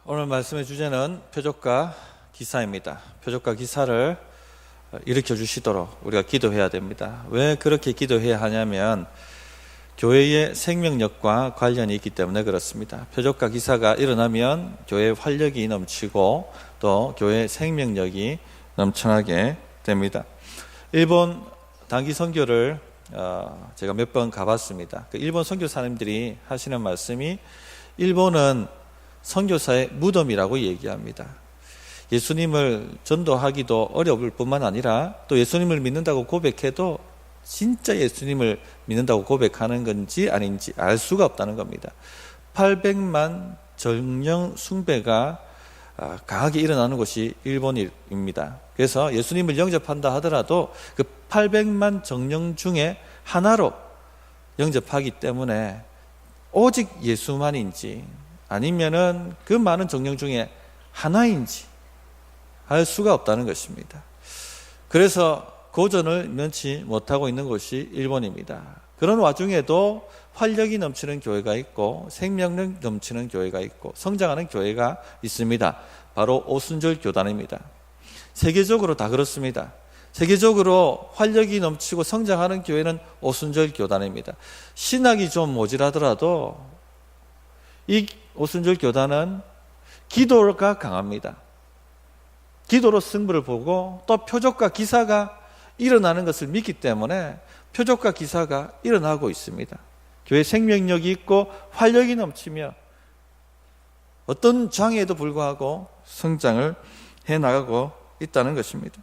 오늘 말씀의 주제는 표적과 기사입니다. 표적과 기사를 일으켜 주시도록 우리가 기도해야 됩니다. 왜 그렇게 기도해야 하냐면 교회의 생명력과 관련이 있기 때문에 그렇습니다. 표적과 기사가 일어나면 교회의 활력이 넘치고 또 교회의 생명력이 넘쳐나게 됩니다. 일본 단기 선교를 제가 몇 번 가봤습니다. 그 일본 선교사님들이 하시는 말씀이 일본은 선교사의 무덤이라고 얘기합니다. 예수님을 전도하기도 어려울 뿐만 아니라 또 예수님을 믿는다고 고백해도 진짜 예수님을 믿는다고 고백하는 건지 아닌지 알 수가 없다는 겁니다. 800만 정령 숭배가 강하게 일어나는 곳이 일본입니다. 그래서 예수님을 영접한다 하더라도 그 800만 정령 중에 하나로 영접하기 때문에 오직 예수만인지 아니면은 그 많은 정령 중에 하나인지 알 수가 없다는 것입니다. 그래서 고전을 면치 못하고 있는 곳이 일본입니다. 그런 와중에도 활력이 넘치는 교회가 있고 생명력 넘치는 교회가 있고 성장하는 교회가 있습니다. 바로 오순절 교단입니다. 세계적으로 다 그렇습니다. 세계적으로 활력이 넘치고 성장하는 교회는 오순절 교단입니다. 신학이 좀 모자라더라도 이 오순절 교단은 기도가 강합니다. 기도로 승부를 보고 또 표적과 기사가 일어나는 것을 믿기 때문에 표적과 기사가 일어나고 있습니다. 교회 생명력이 있고 활력이 넘치며 어떤 장애에도 불구하고 성장을 해나가고 있다는 것입니다.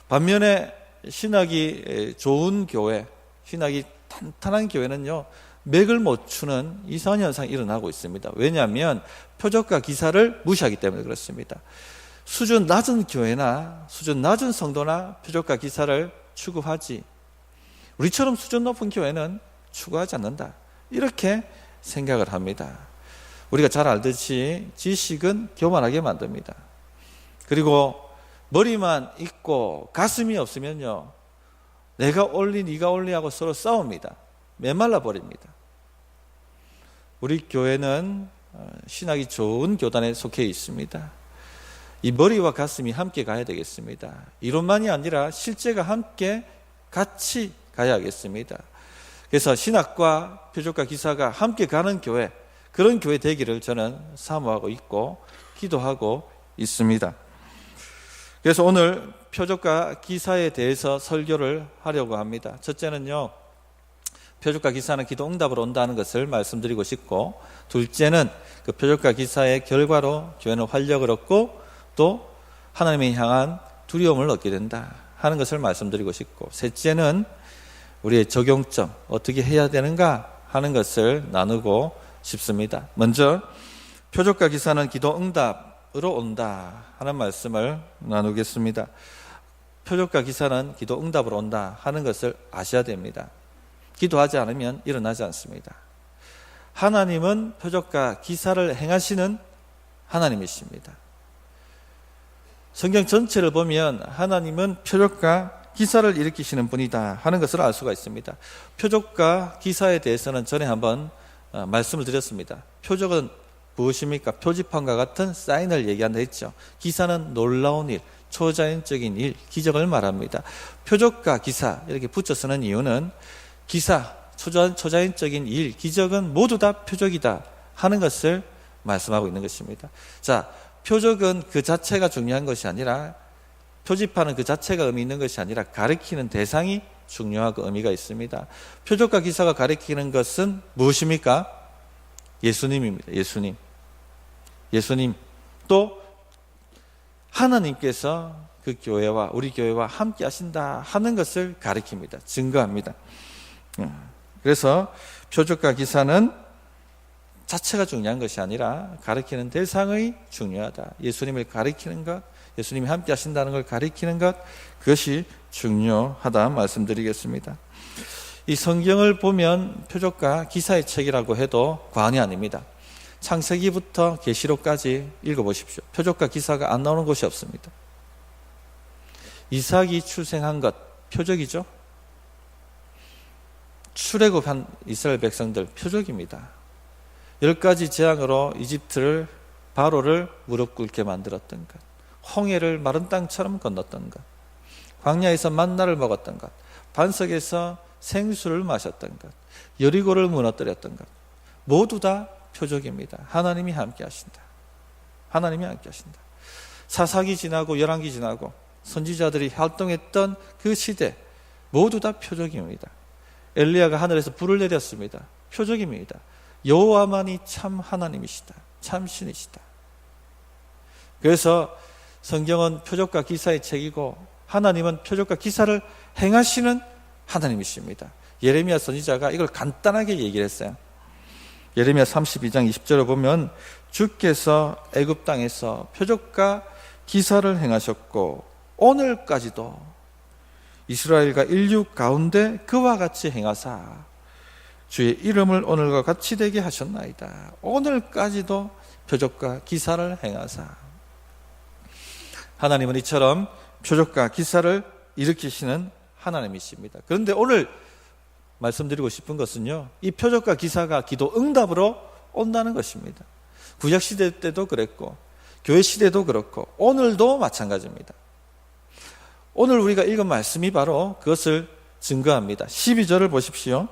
반면에 신학이 좋은 교회, 신학이 탄탄한 교회는요, 맥을 못 추는 이상한 현상이 일어나고 있습니다. 왜냐하면 표적과 기사를 무시하기 때문에 그렇습니다. 수준 낮은 교회나 수준 낮은 성도나 표적과 기사를 추구하지, 우리처럼 수준 높은 교회는 추구하지 않는다, 이렇게 생각을 합니다. 우리가 잘 알듯이 지식은 교만하게 만듭니다. 그리고 머리만 있고 가슴이 없으면요, 내가 올리 네가 올리 하고 서로 싸웁니다. 메말라 버립니다. 우리 교회는 신학이 좋은 교단에 속해 있습니다. 이 머리와 가슴이 함께 가야 되겠습니다. 이론만이 아니라 실제가 함께 같이 가야겠습니다. 그래서 신학과 표적과 기사가 함께 가는 교회, 그런 교회 되기를 저는 사모하고 있고 기도하고 있습니다. 그래서 오늘 표적과 기사에 대해서 설교를 하려고 합니다. 첫째는요, 표적과 기사는 기도 응답으로 온다는 것을 말씀드리고 싶고, 둘째는 그 표적과 기사의 결과로 교회는 활력을 얻고 또 하나님을 향한 두려움을 얻게 된다 하는 것을 말씀드리고 싶고, 셋째는 우리의 적용점, 어떻게 해야 되는가 하는 것을 나누고 싶습니다. 먼저 표적과 기사는 기도 응답으로 온다 하는 말씀을 나누겠습니다. 표적과 기사는 기도 응답으로 온다 하는 것을 아셔야 됩니다. 기도하지 않으면 일어나지 않습니다. 하나님은 표적과 기사를 행하시는 하나님이십니다. 성경 전체를 보면 하나님은 표적과 기사를 일으키시는 분이다 하는 것을 알 수가 있습니다. 표적과 기사에 대해서는 전에 한번 말씀을 드렸습니다. 표적은 무엇입니까? 표지판과 같은 사인을 얘기한다 했죠. 기사는 놀라운 일, 초자연적인 일, 기적을 말합니다. 표적과 기사 이렇게 붙여 쓰는 이유는 기사, 초자연적인 일, 기적은 모두 다 표적이다 하는 것을 말씀하고 있는 것입니다. 자, 표적은 그 자체가 중요한 것이 아니라, 표지판은 그 자체가 의미 있는 것이 아니라 가리키는 대상이 중요하고 의미가 있습니다. 표적과 기사가 가리키는 것은 무엇입니까? 예수님입니다. 예수님. 또 하나님께서 그 교회와 우리 교회와 함께 하신다 하는 것을 가리킵니다. 증거합니다. 그래서 표적과 기사는 자체가 중요한 것이 아니라 가리키는 대상이 중요하다. 예수님을 가리키는 것, 예수님이 함께 하신다는 걸 가리키는 것, 그것이 중요하다 말씀드리겠습니다. 이 성경을 보면 표적과 기사의 책이라고 해도 과언이 아닙니다. 창세기부터 계시록까지 읽어보십시오. 표적과 기사가 안 나오는 곳이 없습니다. 이삭이 출생한 것 표적이죠. 출애굽한 이스라엘 백성들 표적입니다. 10가지 재앙으로 이집트를 바로를 무릎 꿇게 만들었던 것, 홍해를 마른 땅처럼 건넜던 것, 광야에서 만나를 먹었던 것, 반석에서 생수를 마셨던 것, 여리고를 무너뜨렸던 것, 모두 다 표적입니다. 하나님이 함께 하신다. 하나님이 함께 하신다. 사사기 지나고 열왕기 지나고 선지자들이 활동했던 그 시대 모두 다 표적입니다. 엘리야가 하늘에서 불을 내렸습니다. 표적입니다. 여호와만이 참 하나님이시다. 참 신이시다. 그래서 성경은 표적과 기사의 책이고 하나님은 표적과 기사를 행하시는 하나님이십니다. 예레미야 선지자가 이걸 간단하게 얘기를 했어요. 예레미야 32장 20절에 보면 주께서 애굽 땅에서 표적과 기사를 행하셨고 오늘까지도 이스라엘과 인류 가운데 그와 같이 행하사 주의 이름을 오늘과 같이 되게 하셨나이다. 오늘까지도 표적과 기사를 행하사. 하나님은 이처럼 표적과 기사를 일으키시는 하나님이십니다. 그런데 오늘 말씀드리고 싶은 것은요, 이 표적과 기사가 기도 응답으로 온다는 것입니다. 구약시대 때도 그랬고 교회 시대도 그렇고 오늘도 마찬가지입니다. 오늘 우리가 읽은 말씀이 바로 그것을 증거합니다. 12절을 보십시오.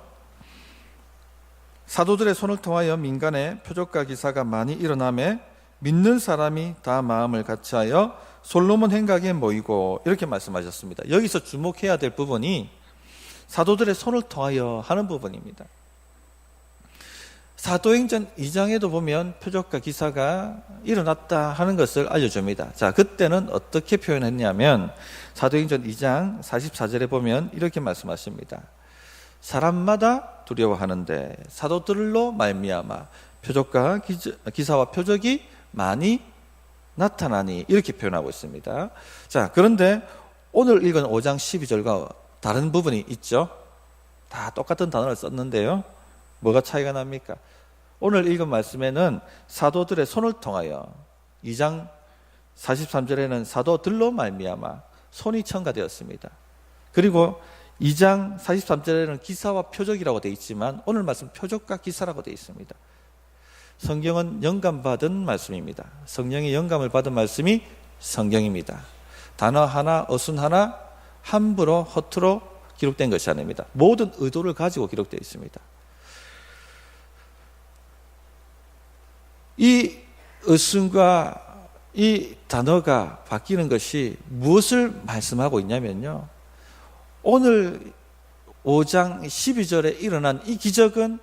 사도들의 손을 통하여 민간에 표적과 기사가 많이 일어나매 믿는 사람이 다 마음을 같이하여 솔로몬 행각에 모이고, 이렇게 말씀하셨습니다. 여기서 주목해야 될 부분이 사도들의 손을 통하여 하는 부분입니다. 사도행전 2장에도 보면 표적과 기사가 일어났다 하는 것을 알려줍니다. 자, 그때는 어떻게 표현했냐면 사도행전 2장 44절에 보면 이렇게 말씀하십니다. 사람마다 두려워하는데 사도들로 말미암아 표적과 기사와 표적이 많이 나타나니, 이렇게 표현하고 있습니다. 자, 그런데 오늘 읽은 5장 12절과 다른 부분이 있죠. 다 똑같은 단어를 썼는데요, 뭐가 차이가 납니까? 오늘 읽은 말씀에는 사도들의 손을 통하여, 2장 43절에는 사도들로 말미암아 손이 첨가되었습니다. 그리고 2장 43절에는 기사와 표적이라고 되어 있지만 오늘 말씀 표적과 기사라고 되어 있습니다. 성경은 영감받은 말씀입니다. 성령의 영감을 받은 말씀이 성경입니다. 단어 하나, 어순 하나 함부로 허투루 기록된 것이 아닙니다. 모든 의도를 가지고 기록되어 있습니다. 이 어순과 이 단어가 바뀌는 것이 무엇을 말씀하고 있냐면요, 오늘 5장 12절에 일어난 이 기적은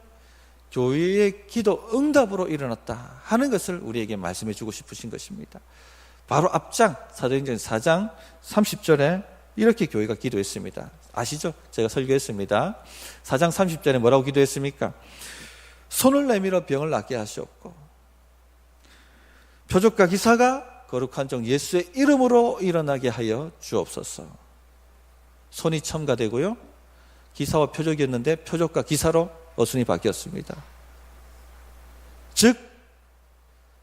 교회의 기도 응답으로 일어났다 하는 것을 우리에게 말씀해 주고 싶으신 것입니다. 바로 앞장 사도행전 4장 30절에 이렇게 교회가 기도했습니다. 아시죠? 제가 설교했습니다. 4장 30절에 뭐라고 기도했습니까? 손을 내밀어 병을 낫게 하시옵고 표적과 기사가 거룩한 종 예수의 이름으로 일어나게 하여 주옵소서. 손이 첨가되고요, 기사와 표적이었는데 표적과 기사로 어순이 바뀌었습니다. 즉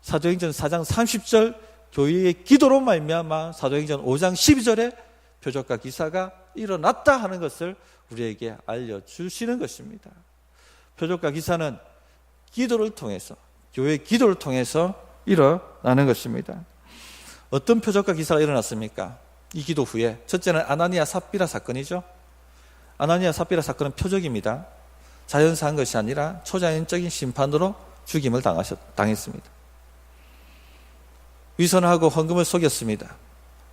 사도행전 4장 30절 교회의 기도로 말미암아 사도행전 5장 12절에 표적과 기사가 일어났다 하는 것을 우리에게 알려주시는 것입니다. 표적과 기사는 기도를 통해서, 교회의 기도를 통해서 일어나는 것입니다. 어떤 표적과 기사가 일어났습니까? 이 기도 후에 첫째는 아나니아 삽비라 사건이죠. 아나니아 삽비라 사건은 표적입니다. 자연사한 것이 아니라 초자연적인 심판으로 죽임을 당했습니다. 위선하고 헌금을 속였습니다.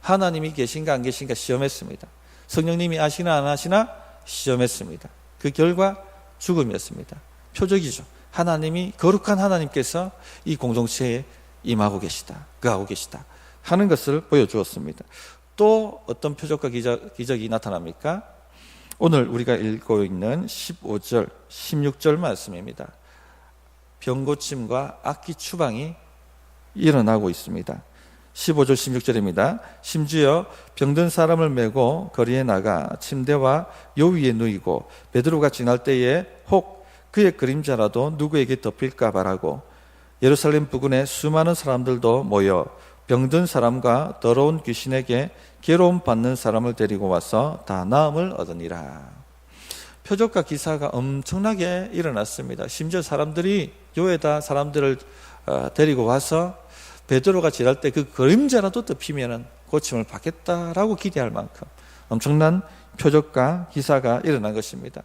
하나님이 계신가 안 계신가 시험했습니다. 성령님이 아시나 안 아시나 시험했습니다. 그 결과 죽음이었습니다. 표적이죠. 하나님이, 거룩한 하나님께서 이 공동체에 임하고 계시다, 거하고 계시다 하는 것을 보여주었습니다. 또 어떤 표적과 기적이 나타납니까? 오늘 우리가 읽고 있는 15절, 16절 말씀입니다. 병고침과 악기 추방이 일어나고 있습니다. 15절, 16절입니다. 심지어 병든 사람을 메고 거리에 나가 침대와 요 위에 누이고 베드로가 지날 때에 혹 그의 그림자라도 누구에게 덮일까 바라고 예루살렘 부근에 수많은 사람들도 모여 병든 사람과 더러운 귀신에게 괴로움 받는 사람을 데리고 와서 다 나음을 얻으니라. 표적과 기사가 엄청나게 일어났습니다. 심지어 사람들이 교회에다 사람들을 데리고 와서 베드로가 지날 때 그 그림자라도 덮이면은 고침을 받겠다라고 기대할 만큼 엄청난 표적과 기사가 일어난 것입니다.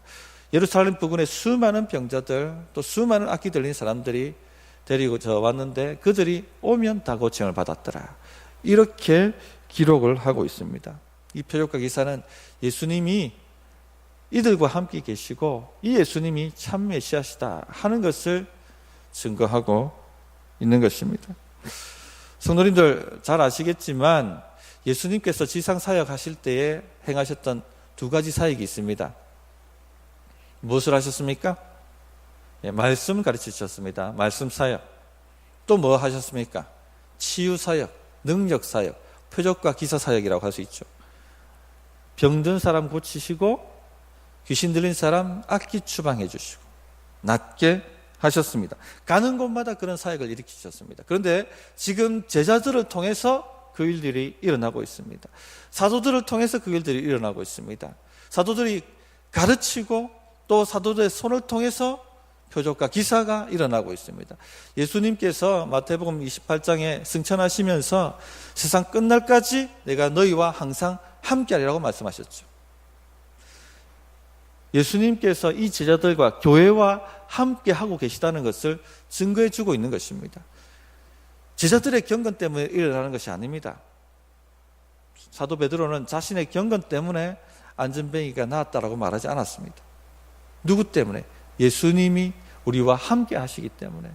예루살렘 부근에 수많은 병자들, 또 수많은 악기 들린 사람들이 데리고 왔는데 그들이 오면 다 고침을 받았더라. 이렇게 기록을 하고 있습니다. 이 표적과 기사는 예수님이 이들과 함께 계시고 이 예수님이 참 메시아시다 하는 것을 증거하고 있는 것입니다. 성도님들 잘 아시겠지만 예수님께서 지상 사역하실 때에 행하셨던 두 가지 사역이 있습니다. 무엇을 하셨습니까? 말씀 가르치셨습니다. 말씀 사역. 또 뭐 하셨습니까? 치유 사역, 능력 사역, 표적과 기사 사역이라고 할 수 있죠. 병든 사람 고치시고 귀신 들린 사람 악기 추방해 주시고 낫게 하셨습니다. 가는 곳마다 그런 사역을 일으키셨습니다. 그런데 지금 제자들을 통해서 그 일들이 일어나고 있습니다. 사도들을 통해서 그 일들이 일어나고 있습니다. 사도들이 가르치고 또 사도들의 손을 통해서 표적과 기사가 일어나고 있습니다. 예수님께서 마태복음 28장에 승천하시면서 세상 끝날까지 내가 너희와 항상 함께하리라고 말씀하셨죠. 예수님께서 이 제자들과 교회와 함께 하고 계시다는 것을 증거해 주고 있는 것입니다. 제자들의 경건 때문에 일어나는 것이 아닙니다. 사도 베드로는 자신의 경건 때문에 안전뱅이가 나았다라고 말하지 않았습니다. 누구 때문에? 예수님이 우리와 함께 하시기 때문에.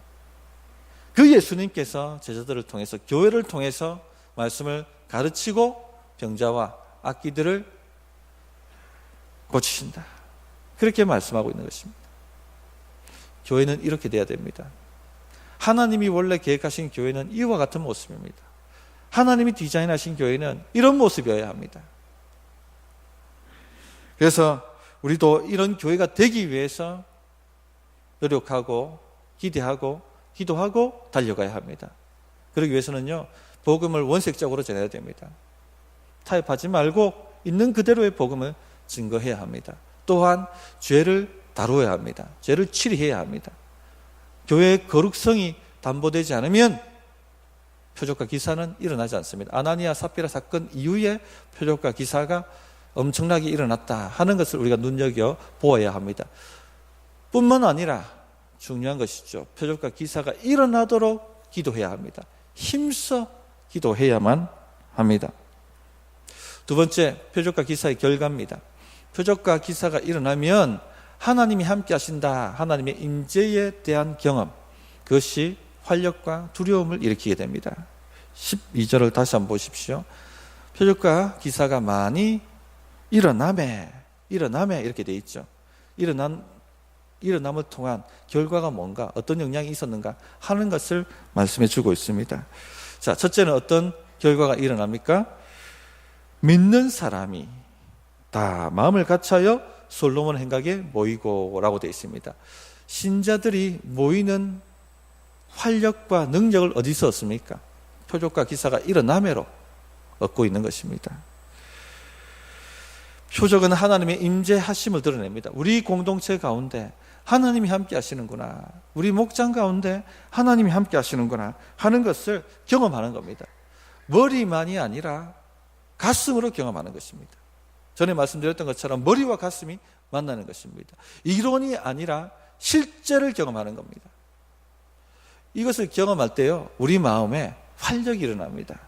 그 예수님께서 제자들을 통해서, 교회를 통해서 말씀을 가르치고 병자와 악기들을 고치신다. 그렇게 말씀하고 있는 것입니다. 교회는 이렇게 돼야 됩니다. 하나님이 원래 계획하신 교회는 이와 같은 모습입니다. 하나님이 디자인하신 교회는 이런 모습이어야 합니다. 그래서 우리도 이런 교회가 되기 위해서 노력하고 기대하고 기도하고 달려가야 합니다. 그러기 위해서는요, 복음을 원색적으로 전해야 됩니다. 타협하지 말고 있는 그대로의 복음을 증거해야 합니다. 또한 죄를 다루어야 합니다. 죄를 치리해야 합니다. 교회의 거룩성이 담보되지 않으면 표적과 기사는 일어나지 않습니다. 아나니아 삽비라 사건 이후에 표적과 기사가 엄청나게 일어났다 하는 것을 우리가 눈여겨 보아야 합니다. 뿐만 아니라 중요한 것이죠. 표적과 기사가 일어나도록 기도해야 합니다. 힘써 기도해야만 합니다. 두 번째, 표적과 기사의 결과입니다. 표적과 기사가 일어나면 하나님이 함께 하신다, 하나님의 임재에 대한 경험, 그것이 활력과 두려움을 일으키게 됩니다. 12절을 다시 한번 보십시오. 표적과 기사가 많이 일어남에 이렇게 돼 있죠. 일어남을 통한 결과가 뭔가, 어떤 영향이 있었는가 하는 것을 말씀해 주고 있습니다. 자, 첫째는 어떤 결과가 일어납니까? 믿는 사람이 다 마음을 같이하여 솔로몬 행각에 모이고라고 되어 있습니다. 신자들이 모이는 활력과 능력을 어디서 얻습니까? 표적과 기사가 일어나매로 얻고 있는 것입니다. 표적은 하나님의 임재하심을 드러냅니다. 우리 공동체 가운데 하나님이 함께 하시는구나, 우리 목장 가운데 하나님이 함께 하시는구나 하는 것을 경험하는 겁니다. 머리만이 아니라 가슴으로 경험하는 것입니다. 전에 말씀드렸던 것처럼 머리와 가슴이 만나는 것입니다. 이론이 아니라 실제를 경험하는 겁니다. 이것을 경험할 때요, 우리 마음에 활력이 일어납니다.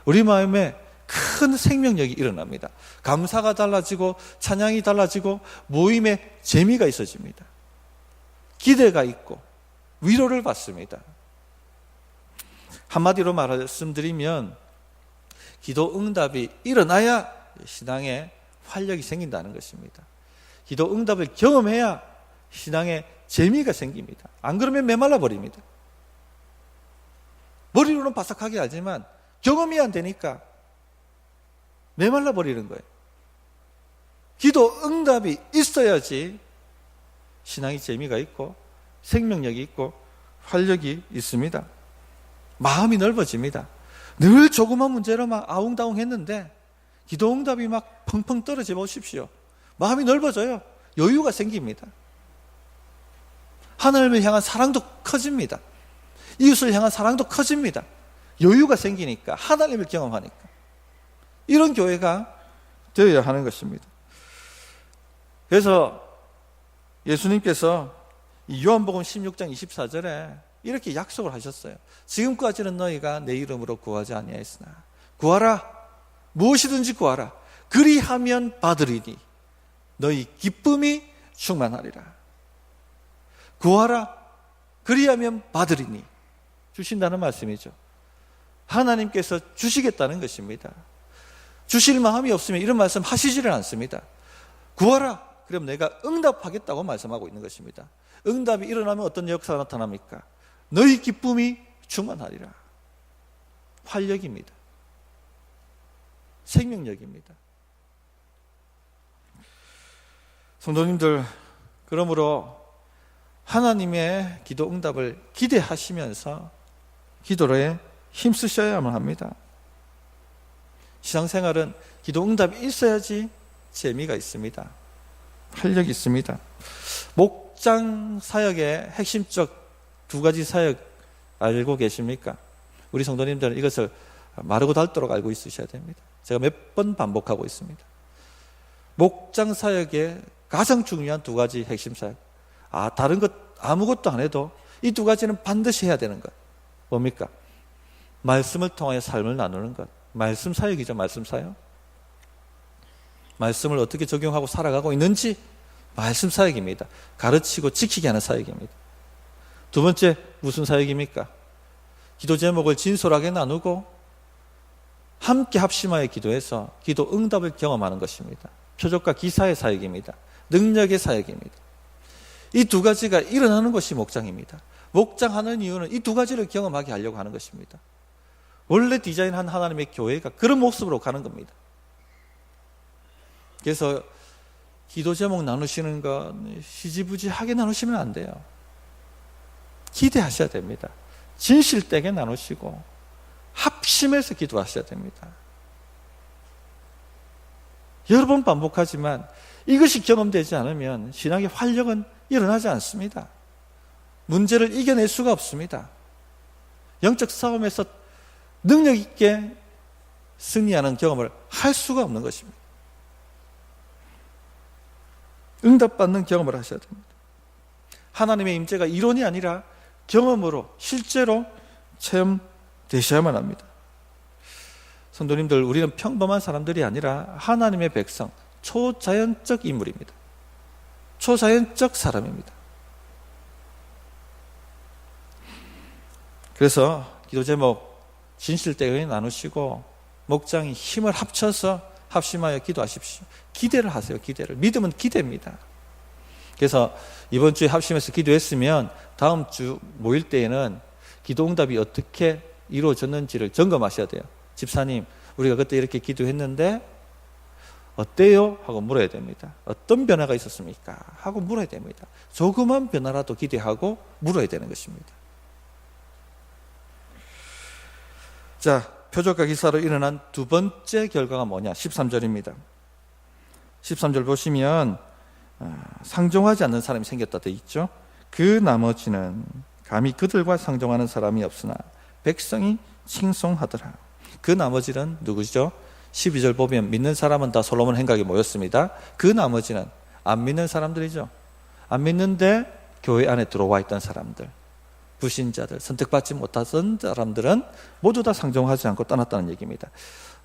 우리 마음에 큰 생명력이 일어납니다. 감사가 달라지고 찬양이 달라지고 모임에 재미가 있어집니다. 기대가 있고 위로를 받습니다. 한마디로 말씀드리면 기도 응답이 일어나야 신앙에 활력이 생긴다는 것입니다. 기도 응답을 경험해야 신앙에 재미가 생깁니다. 안 그러면 메말라 버립니다. 머리로는 바삭하게 알지만 경험이 안 되니까 메말라 버리는 거예요. 기도 응답이 있어야지 신앙이 재미가 있고 생명력이 있고 활력이 있습니다. 마음이 넓어집니다. 늘 조그만 문제로 막 아웅다웅 했는데 기도 응답이 막 펑펑 떨어져 보십시오. 마음이 넓어져요. 여유가 생깁니다. 하나님을 향한 사랑도 커집니다. 이웃을 향한 사랑도 커집니다. 여유가 생기니까, 하나님을 경험하니까. 이런 교회가 되어야 하는 것입니다. 그래서 예수님께서 요한복음 16장 24절에 이렇게 약속을 하셨어요. 지금까지는 너희가 내 이름으로 구하지 아니하였으나 구하라, 무엇이든지 구하라, 그리하면 받으리니 너희 기쁨이 충만하리라. 구하라, 그리하면 받으리니, 주신다는 말씀이죠. 하나님께서 주시겠다는 것입니다. 주실 마음이 없으면 이런 말씀 하시지를 않습니다. 구하라, 그럼 내가 응답하겠다고 말씀하고 있는 것입니다. 응답이 일어나면 어떤 역사가 나타납니까? 너희 기쁨이 충만하리라. 활력입니다. 생명력입니다. 성도님들, 그러므로 하나님의 기도 응답을 기대하시면서 기도에 힘쓰셔야만 합니다. 신앙생활은 기도 응답이 있어야지 재미가 있습니다. 활력이 있습니다. 목장 사역의 핵심적 두 가지 사역 알고 계십니까? 우리 성도님들은 이것을 마르고 닳도록 알고 있으셔야 됩니다. 제가 몇 번 반복하고 있습니다. 목장 사역의 가장 중요한 두 가지 핵심 사역. 다른 것 아무것도 안 해도 이 두 가지는 반드시 해야 되는 것. 뭡니까? 말씀을 통하여 삶을 나누는 것. 말씀 사역이죠. 말씀 사역. 말씀을 어떻게 적용하고 살아가고 있는지 말씀 사역입니다. 가르치고 지키게 하는 사역입니다. 두 번째, 무슨 사역입니까? 기도 제목을 진솔하게 나누고 함께 합심하여 기도해서 기도 응답을 경험하는 것입니다. 표적과 기사의 사역입니다. 능력의 사역입니다. 이 두 가지가 일어나는 것이 목장입니다. 목장하는 이유는 이 두 가지를 경험하게 하려고 하는 것입니다. 원래 디자인한 하나님의 교회가 그런 모습으로 가는 겁니다. 그래서 기도 제목 나누시는 건 시지부지하게 나누시면 안 돼요. 기대하셔야 됩니다. 진실되게 나누시고 합심해서 기도하셔야 됩니다. 여러 번 반복하지만 이것이 경험되지 않으면 신앙의 활력은 일어나지 않습니다. 문제를 이겨낼 수가 없습니다. 영적 싸움에서 능력 있게 승리하는 경험을 할 수가 없는 것입니다. 응답받는 경험을 하셔야 됩니다. 하나님의 임재가 이론이 아니라 경험으로 실제로 체험되셔야만 합니다. 성도님들, 우리는 평범한 사람들이 아니라 하나님의 백성, 초자연적 인물입니다. 초자연적 사람입니다. 그래서 기도 제목 진실되게 나누시고 목장이 힘을 합쳐서 합심하여 기도하십시오. 기대를 하세요. 기대를. 믿음은 기대입니다. 그래서 이번 주에 합심해서 기도했으면 다음 주 모일 때에는 기도 응답이 어떻게 이루어졌는지를 점검하셔야 돼요. 집사님, 우리가 그때 이렇게 기도했는데 어때요? 하고 물어야 됩니다. 어떤 변화가 있었습니까? 하고 물어야 됩니다. 조그만 변화라도 기대하고 물어야 되는 것입니다. 자, 표적과 기사로 일어난 두 번째 결과가 뭐냐? 13절입니다. 13절 보시면 상종하지 않는 사람이 생겼다 되어 있죠. 그 나머지는 감히 그들과 상종하는 사람이 없으나 백성이 칭송하더라. 그 나머지는 누구죠? 12절 보면 믿는 사람은 다 솔로몬 행각에 모였습니다. 그 나머지는 안 믿는 사람들이죠. 안 믿는데 교회 안에 들어와 있던 사람들, 불신자들, 선택받지 못한 사람들은 모두 다 상종하지 않고 떠났다는 얘기입니다.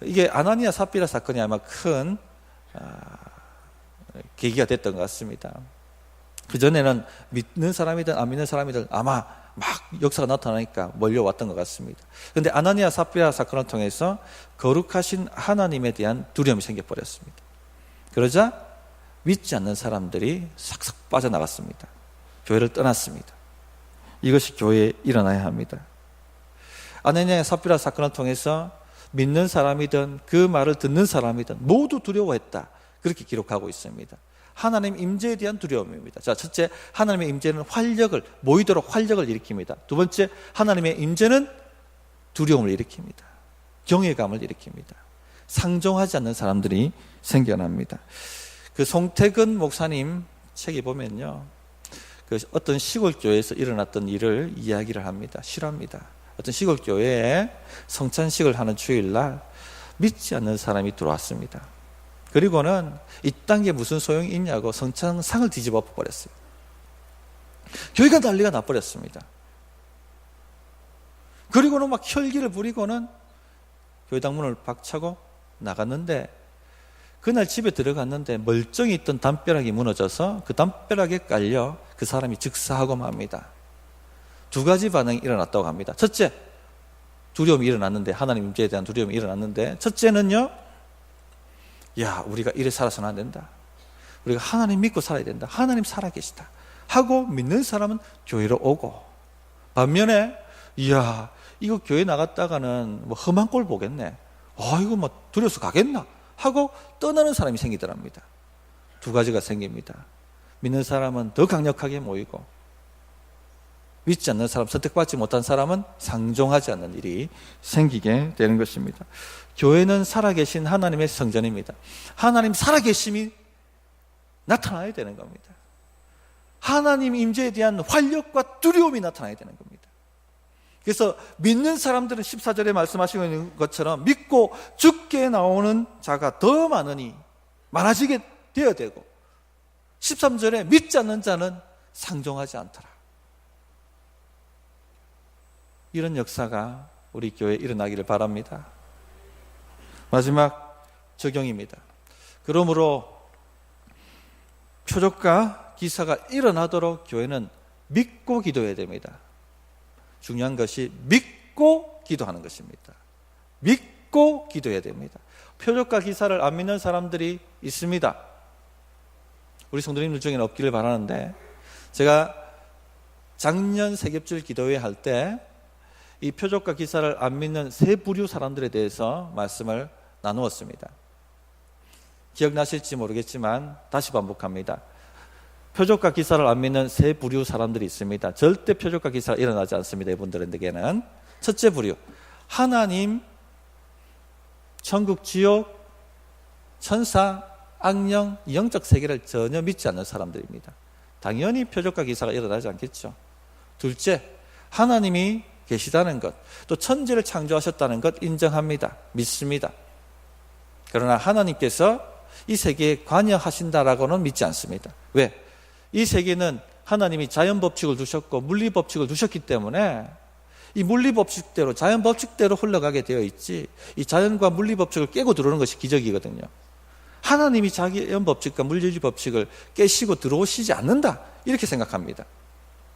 이게 아나니아 삽비라 사건이 아마 큰 계기가 됐던 것 같습니다. 그전에는 믿는 사람이든 안 믿는 사람이든 아마 막 역사가 나타나니까 몰려왔던 것 같습니다. 그런데 아나니아 삽비라 사건을 통해서 거룩하신 하나님에 대한 두려움이 생겨버렸습니다. 그러자 믿지 않는 사람들이 싹싹 빠져나갔습니다. 교회를 떠났습니다. 이것이 교회에 일어나야 합니다. 아나니아 삽비라 사건을 통해서 믿는 사람이든 그 말을 듣는 사람이든 모두 두려워했다. 그렇게 기록하고 있습니다. 하나님 임재에 대한 두려움입니다. 자, 첫째, 하나님의 임재는 활력을, 모이도록 활력을 일으킵니다. 두 번째, 하나님의 임재는 두려움을 일으킵니다. 경외감을 일으킵니다. 상종하지 않는 사람들이 생겨납니다. 그 송태근 목사님 책에 보면요, 그 어떤 시골 교회에서 일어났던 일을 이야기를 합니다. 실화입니다. 어떤 시골 교회에 성찬식을 하는 주일날 믿지 않는 사람이 들어왔습니다. 그리고는 이딴 게 무슨 소용이 있냐고 성찬상을 뒤집어 버렸어요. 교회가 난리가 나버렸습니다. 그리고는 막 혈기를 부리고는 교회당 문을 박차고 나갔는데, 그날 집에 들어갔는데 멀쩡히 있던 담벼락이 무너져서 그 담벼락에 깔려 그 사람이 즉사하고 맙니다. 두 가지 반응이 일어났다고 합니다. 첫째, 두려움이 일어났는데, 하나님 임재에 대한 두려움이 일어났는데, 첫째는요, 야, 우리가 이래 살아서는 안 된다. 우리가 하나님 믿고 살아야 된다. 하나님 살아계시다 하고 믿는 사람은 교회로 오고, 반면에 이야, 이거 교회 나갔다가는 뭐 험한 꼴 보겠네, 이거 뭐 두려워서 가겠나 하고 떠나는 사람이 생기더랍니다. 두 가지가 생깁니다. 믿는 사람은 더 강력하게 모이고, 믿지 않는 사람, 선택받지 못한 사람은 상종하지 않는 일이 생기게 되는 것입니다. 교회는 살아계신 하나님의 성전입니다. 하나님 살아계심이 나타나야 되는 겁니다. 하나님 임재에 대한 활력과 두려움이 나타나야 되는 겁니다. 그래서 믿는 사람들은 14절에 말씀하시고 있는 것처럼 믿고 죽게 나오는 자가 더 많아지게 되어야 되고, 13절에 믿지 않는 자는 상종하지 않더라. 이런 역사가 우리 교회에 일어나기를 바랍니다. 마지막 적용입니다. 그러므로 표적과 기사가 일어나도록 교회는 믿고 기도해야 됩니다. 중요한 것이 믿고 기도하는 것입니다. 믿고 기도해야 됩니다. 표적과 기사를 안 믿는 사람들이 있습니다. 우리 성도님들 중에는 없기를 바라는데, 제가 작년 세겹줄 기도회 할 때 이 표적과 기사를 안 믿는 세 부류 사람들에 대해서 말씀을 나누었습니다. 기억나실지 모르겠지만 다시 반복합니다. 표적과 기사를 안 믿는 세 부류 사람들이 있습니다. 절대 표적과 기사가 일어나지 않습니다. 이분들에게는. 첫째 부류, 하나님, 천국, 지옥, 천사, 악령, 영적 세계를 전혀 믿지 않는 사람들입니다. 당연히 표적과 기사가 일어나지 않겠죠. 둘째, 하나님이 계시다는 것, 또 천지를 창조하셨다는 것 인정합니다. 믿습니다. 그러나 하나님께서 이 세계에 관여하신다라고는 믿지 않습니다. 왜? 이 세계는 하나님이 자연 법칙을 두셨고 물리 법칙을 두셨기 때문에 이 물리 법칙대로, 자연 법칙대로 흘러가게 되어 있지, 이 자연과 물리 법칙을 깨고 들어오는 것이 기적이거든요. 하나님이 자연 법칙과 물리 법칙을 깨시고 들어오시지 않는다, 이렇게 생각합니다.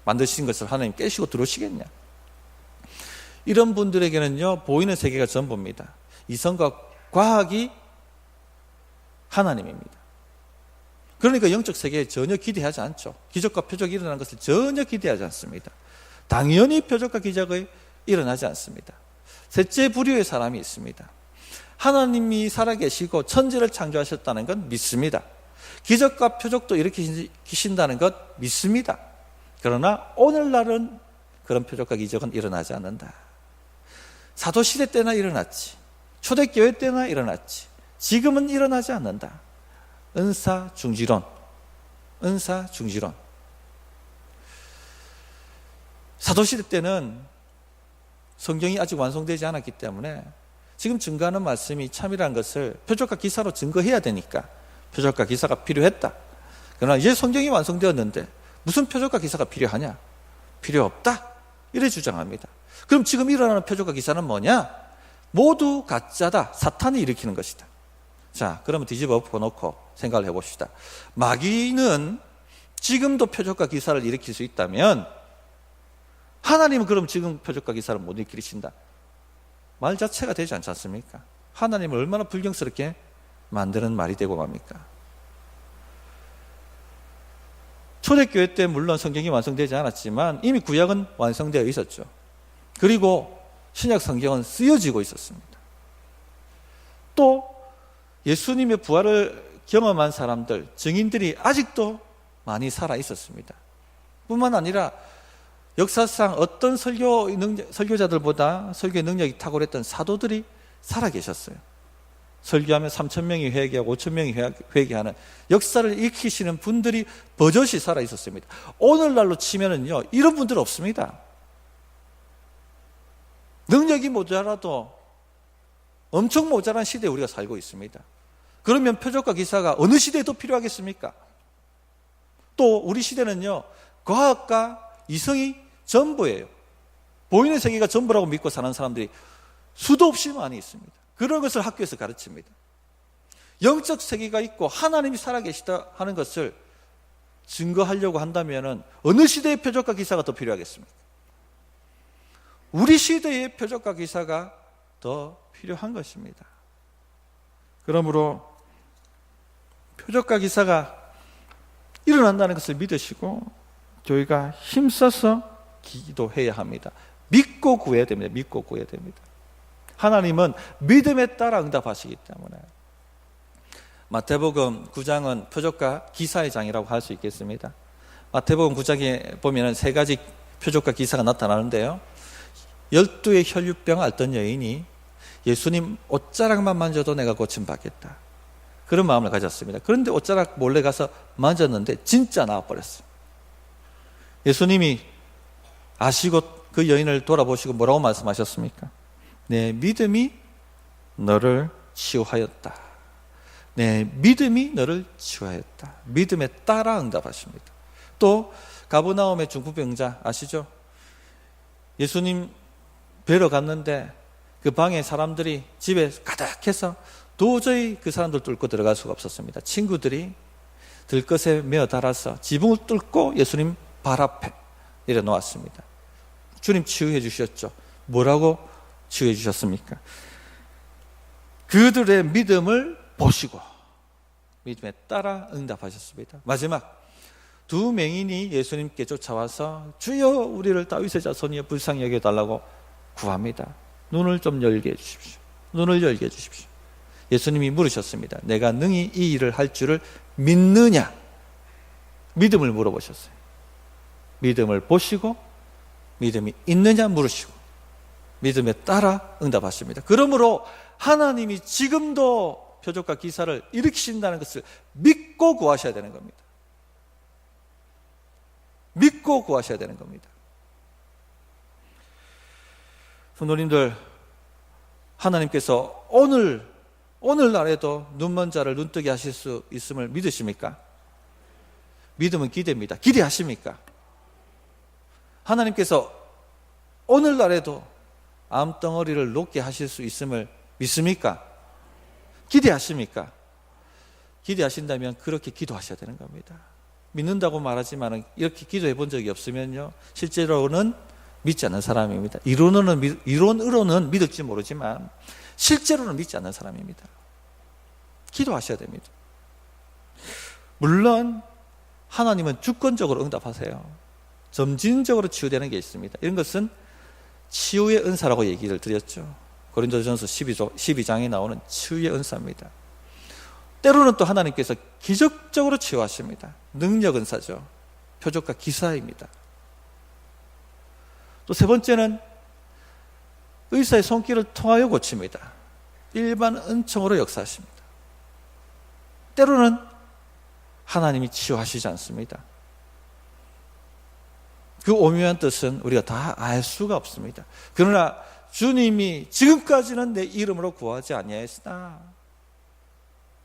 만드신 것을 하나님 깨시고 들어오시겠냐? 이런 분들에게는요, 보이는 세계가 전부입니다. 이성과 과학이 하나님입니다. 그러니까 영적 세계에 전혀 기대하지 않죠. 기적과 표적이 일어나는 것을 전혀 기대하지 않습니다. 당연히 표적과 기적이 일어나지 않습니다. 셋째 부류의 사람이 있습니다. 하나님이 살아계시고 천지를 창조하셨다는 건 믿습니다. 기적과 표적도 일으키신다는 것 믿습니다. 그러나 오늘날은 그런 표적과 기적은 일어나지 않는다. 사도시대 때나 일어났지, 초대교회 때나 일어났지, 지금은 일어나지 않는다. 은사중지론. 사도시대 때는 성경이 아직 완성되지 않았기 때문에 지금 증거하는 말씀이 참이라는 것을 표적과 기사로 증거해야 되니까 표적과 기사가 필요했다. 그러나 이제 성경이 완성되었는데 무슨 표적과 기사가 필요하냐? 필요 없다, 이래 주장합니다. 그럼 지금 일어나는 표적과 기사는 뭐냐? 모두 가짜다, 사탄이 일으키는 것이다. 자, 그러면 뒤집어 엎어놓고 생각을 해봅시다. 마귀는 지금도 표적과 기사를 일으킬 수 있다면 하나님은 그럼 지금 표적과 기사를 못 일으키신다, 말 자체가 되지 않지 않습니까? 하나님을 얼마나 불경스럽게 만드는 말이 되고 맙니까? 초대교회 때 물론 성경이 완성되지 않았지만 이미 구약은 완성되어 있었죠. 그리고 신약 성경은 쓰여지고 있었습니다. 또 예수님의 부활을 경험한 사람들, 증인들이 아직도 많이 살아 있었습니다. 뿐만 아니라 역사상 어떤 설교자들보다 설교의 능력이 탁월했던 사도들이 살아 계셨어요. 설교하면 3,000명이 회개하고 5,000명이 회개하는 역사를 익히시는 분들이 버젓이 살아 있었습니다. 오늘날로 치면은요, 이런 분들 없습니다. 능력이 모자라도 엄청 모자란 시대에 우리가 살고 있습니다. 그러면 표적과 기사가 어느 시대에 더 필요하겠습니까? 또 우리 시대는요, 과학과 이성이 전부예요. 보이는 세계가 전부라고 믿고 사는 사람들이 수도 없이 많이 있습니다. 그런 것을 학교에서 가르칩니다. 영적 세계가 있고 하나님이 살아계시다 하는 것을 증거하려고 한다면 어느 시대의 표적과 기사가 더 필요하겠습니까? 우리 시대의 표적과 기사가 더 필요한 것입니다. 그러므로 표적과 기사가 일어난다는 것을 믿으시고 교회가 힘써서 기도해야 합니다. 믿고 구해야 됩니다. 믿고 구해야 됩니다. 하나님은 믿음에 따라 응답하시기 때문에. 마태복음 9장은 표적과 기사의 장이라고 할 수 있겠습니다. 마태복음 9장에 보면 세 가지 표적과 기사가 나타나는데요, 12의 혈류병 앓던 여인이 예수님 옷자락만 만져도 내가 고침받겠다, 그런 마음을 가졌습니다. 그런데 옷자락 몰래 가서 만졌는데 진짜 나와버렸어요. 예수님이 아시고 그 여인을 돌아보시고 뭐라고 말씀하셨습니까? 내 믿음이 너를 치유하였다. 내 믿음이 너를 치유하였다. 믿음에 따라 응답하십니다. 또 가버나움의 중풍병자 아시죠? 예수님 뵈러 갔는데 그 방에 사람들이 집에 가득해서 도저히 그 사람들 뚫고 들어갈 수가 없었습니다. 친구들이 들것에 메어 달아서 지붕을 뚫고 예수님 발 앞에 내려놓았습니다. 주님 치유해 주셨죠. 뭐라고 치유해 주셨습니까? 그들의 믿음을 보시고 믿음에 따라 응답하셨습니다. 마지막 두 맹인이 예수님께 쫓아와서 주여 우리를 다윗의 자손이여 불쌍히 여겨달라고 구합니다. 눈을 좀 열게 해주십시오. 눈을 열게 해주십시오. 예수님이 물으셨습니다. 내가 능히 이 일을 할 줄을 믿느냐? 믿음을 물어보셨어요. 믿음을 보시고 믿음이 있느냐 물으시고 믿음에 따라 응답하십니다. 그러므로 하나님이 지금도 표적과 기사를 일으키신다는 것을 믿고 구하셔야 되는 겁니다. 믿고 구하셔야 되는 겁니다. 성도님들, 하나님께서 오늘날에도 눈먼 자를 눈뜨게 하실 수 있음을 믿으십니까? 믿음은 기대입니다. 기대하십니까? 하나님께서 오늘날에도 암덩어리를 녹게 하실 수 있음을 믿습니까? 기대하십니까? 기대하신다면 그렇게 기도하셔야 되는 겁니다. 믿는다고 말하지만 이렇게 기도해 본 적이 없으면요, 실제로는 믿지 않는 사람입니다. 이론으로는 믿을지 모르지만 실제로는 믿지 않는 사람입니다. 기도하셔야 됩니다. 물론 하나님은 주권적으로 응답하세요. 점진적으로 치유되는 게 있습니다. 이런 것은 치유의 은사라고 얘기를 드렸죠. 고린도전서 12장에 나오는 치유의 은사입니다. 때로는 또 하나님께서 기적적으로 치유하십니다. 능력 은사죠. 표적과 기사입니다. 또 세 번째는 의사의 손길을 통하여 고칩니다. 일반 은총으로 역사하십니다. 때로는 하나님이 치유하시지 않습니다. 그 오묘한 뜻은 우리가 다 알 수가 없습니다. 그러나 주님이 지금까지는 내 이름으로 구하지 아니하였으나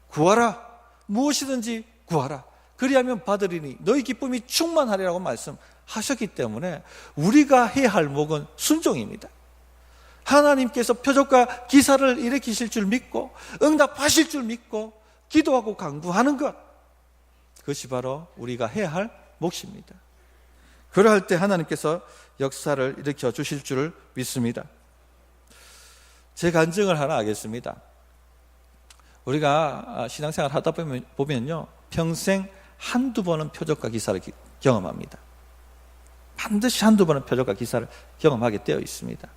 구하라, 무엇이든지 구하라, 그리하면 받으리니 너희 기쁨이 충만하리라고 말씀하셨기 때문에 우리가 해야 할 목은 순종입니다. 하나님께서 표적과 기사를 일으키실 줄 믿고 응답하실 줄 믿고 기도하고 간구하는 것, 그것이 바로 우리가 해야 할 몫입니다. 그러할 때 하나님께서 역사를 일으켜 주실 줄을 믿습니다. 제 간증을 하나 하겠습니다. 우리가 신앙생활 하다 보면요, 평생 한두 번은 표적과 기사를 경험합니다. 반드시 한두 번은 표적과 기사를 경험하게 되어 있습니다.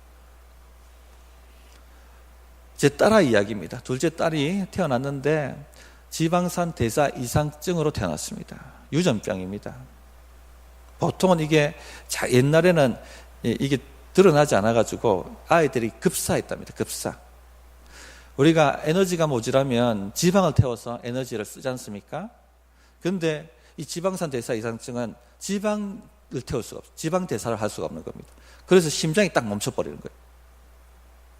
제 딸아 이야기입니다. 둘째 딸이 태어났는데 지방산 대사 이상증으로 태어났습니다. 유전병입니다. 보통은 이게 옛날에는 이게 드러나지 않아가지고 아이들이 급사했답니다. 급사. 우리가 에너지가 모자라면 지방을 태워서 에너지를 쓰지 않습니까? 그런데 이 지방산 대사 이상증은 지방을 태울 수가 없어요. 지방 대사를 할 수가 없는 겁니다. 그래서 심장이 딱 멈춰버리는 거예요.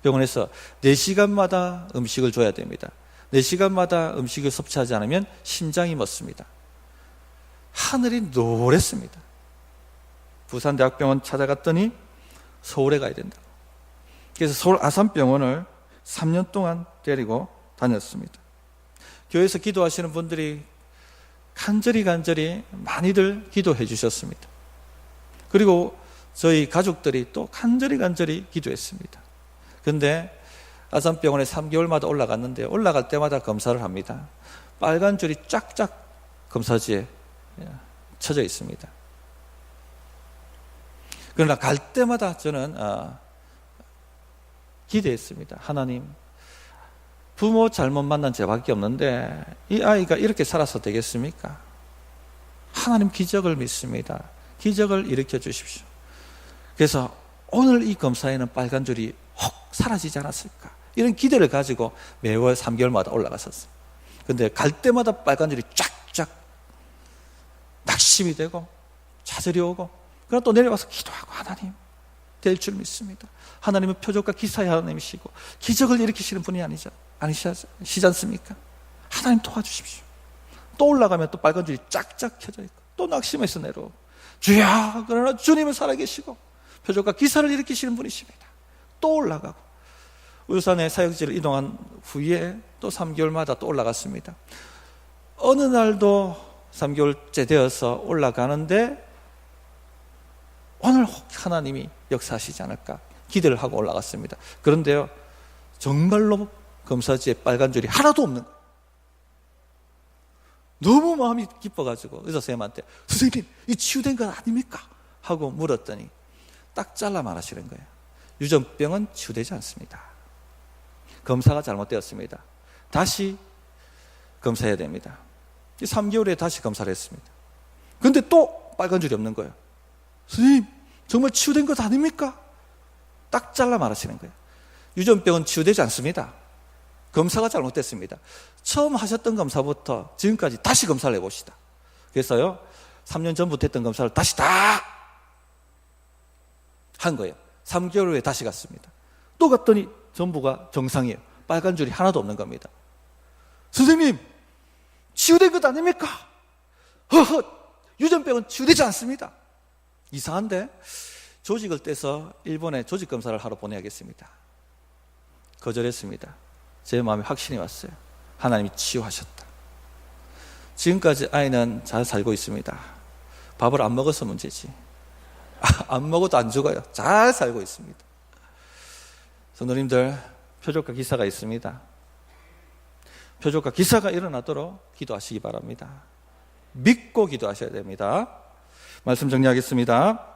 병원에서 4시간마다 음식을 줘야 됩니다. 4시간마다 음식을 섭취하지 않으면 심장이 멎습니다. 하늘이 노랬습니다. 부산대학병원 찾아갔더니 서울에 가야 된다. 그래서 서울 아산병원을 3년 동안 데리고 다녔습니다. 교회에서 기도하시는 분들이 간절히 많이들 기도해 주셨습니다. 그리고 저희 가족들이 또 간절히 기도했습니다. 그런데 아산병원에 3개월마다 올라갔는데 올라갈 때마다 검사를 합니다. 빨간 줄이 쫙쫙 검사지에 쳐져 있습니다. 그러나 갈 때마다 저는 기대했습니다. 하나님, 부모 잘못 만난 죄밖에 없는데 이 아이가 이렇게 살아서 되겠습니까? 하나님 기적을 믿습니다. 기적을 일으켜 주십시오. 그래서 오늘 이 검사에는 빨간 줄이 혹 사라지지 않았을까? 이런 기대를 가지고 매월 3개월마다 올라갔었어요. 근데 갈 때마다 빨간 줄이 쫙쫙 낙심이 되고 좌절이 오고, 그러나 또 내려와서 기도하고, 하나님 될 줄 믿습니다. 하나님은 표적과 기사의 하나님이시고 기적을 일으키시는 분이 아니시지 않습니까? 하나님 도와주십시오. 또 올라가면 또 빨간 줄이 쫙쫙 켜져 있고 또 낙심해서 내려오고, 주야, 그러나 주님은 살아계시고 표적과 기사를 일으키시는 분이십니다. 또 올라가고, 울산에 사역지를 이동한 후에 또 3개월마다 또 올라갔습니다. 어느 날도 3개월째 되어서 올라가는데 오늘 혹 하나님이 역사하시지 않을까 기대를 하고 올라갔습니다. 그런데요, 정말로 검사지에 빨간 줄이 하나도 없는 거예요. 너무 마음이 기뻐가지고 의사 선생님한테, 선생님, 이 치유된 것 아닙니까? 하고 물었더니 딱 잘라 말하시는 거예요. 유전병은 치유되지 않습니다. 검사가 잘못되었습니다. 다시 검사해야 됩니다. 3개월에 다시 검사를 했습니다. 그런데 또 빨간 줄이 없는 거예요. 선생님, 정말 치유된 것 아닙니까? 딱 잘라 말하시는 거예요. 유전병은 치유되지 않습니다. 검사가 잘못됐습니다. 처음 하셨던 검사부터 지금까지 다시 검사를 해봅시다. 그래서요, 3년 전부터 했던 검사를 다시 다 한 거예요. 3개월 후에 다시 갔습니다. 또 갔더니 전부가 정상이에요. 빨간 줄이 하나도 없는 겁니다. 선생님, 치유된 것 아닙니까? 허허, 유전병은 치유되지 않습니다. 이상한데 조직을 떼서 일본에 조직검사를 하러 보내야겠습니다. 거절했습니다. 제 마음에 확신이 왔어요. 하나님이 치유하셨다. 지금까지 아이는 잘 살고 있습니다. 밥을 안 먹어서 문제지. 안 먹어도 안 죽어요. 잘 살고 있습니다. 성도님들, 표적과 기사가 있습니다. 표적과 기사가 일어나도록 기도하시기 바랍니다. 믿고 기도하셔야 됩니다. 말씀 정리하겠습니다.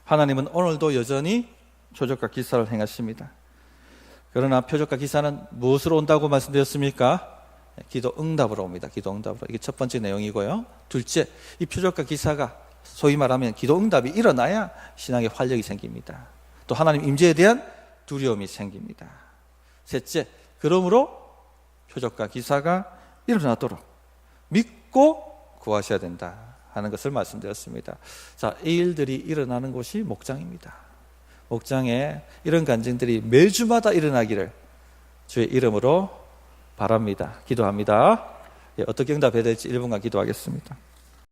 하나님은 오늘도 여전히 표적과 기사를 행하십니다. 그러나 표적과 기사는 무엇으로 온다고 말씀드렸습니까? 기도 응답으로 옵니다. 기도 응답으로. 이게 첫 번째 내용이고요. 둘째, 이 표적과 기사가 소위 말하면 기도 응답이 일어나야 신앙에 활력이 생깁니다. 또 하나님 임재에 대한 두려움이 생깁니다. 셋째, 그러므로 표적과 기사가 일어나도록 믿고 구하셔야 된다 하는 것을 말씀드렸습니다. 자, 이 일들이 일어나는 곳이 목장입니다. 목장에 이런 간증들이 매주마다 일어나기를 주의 이름으로 바랍니다. 기도합니다. 어떻게 응답해야 될지 1분간 기도하겠습니다.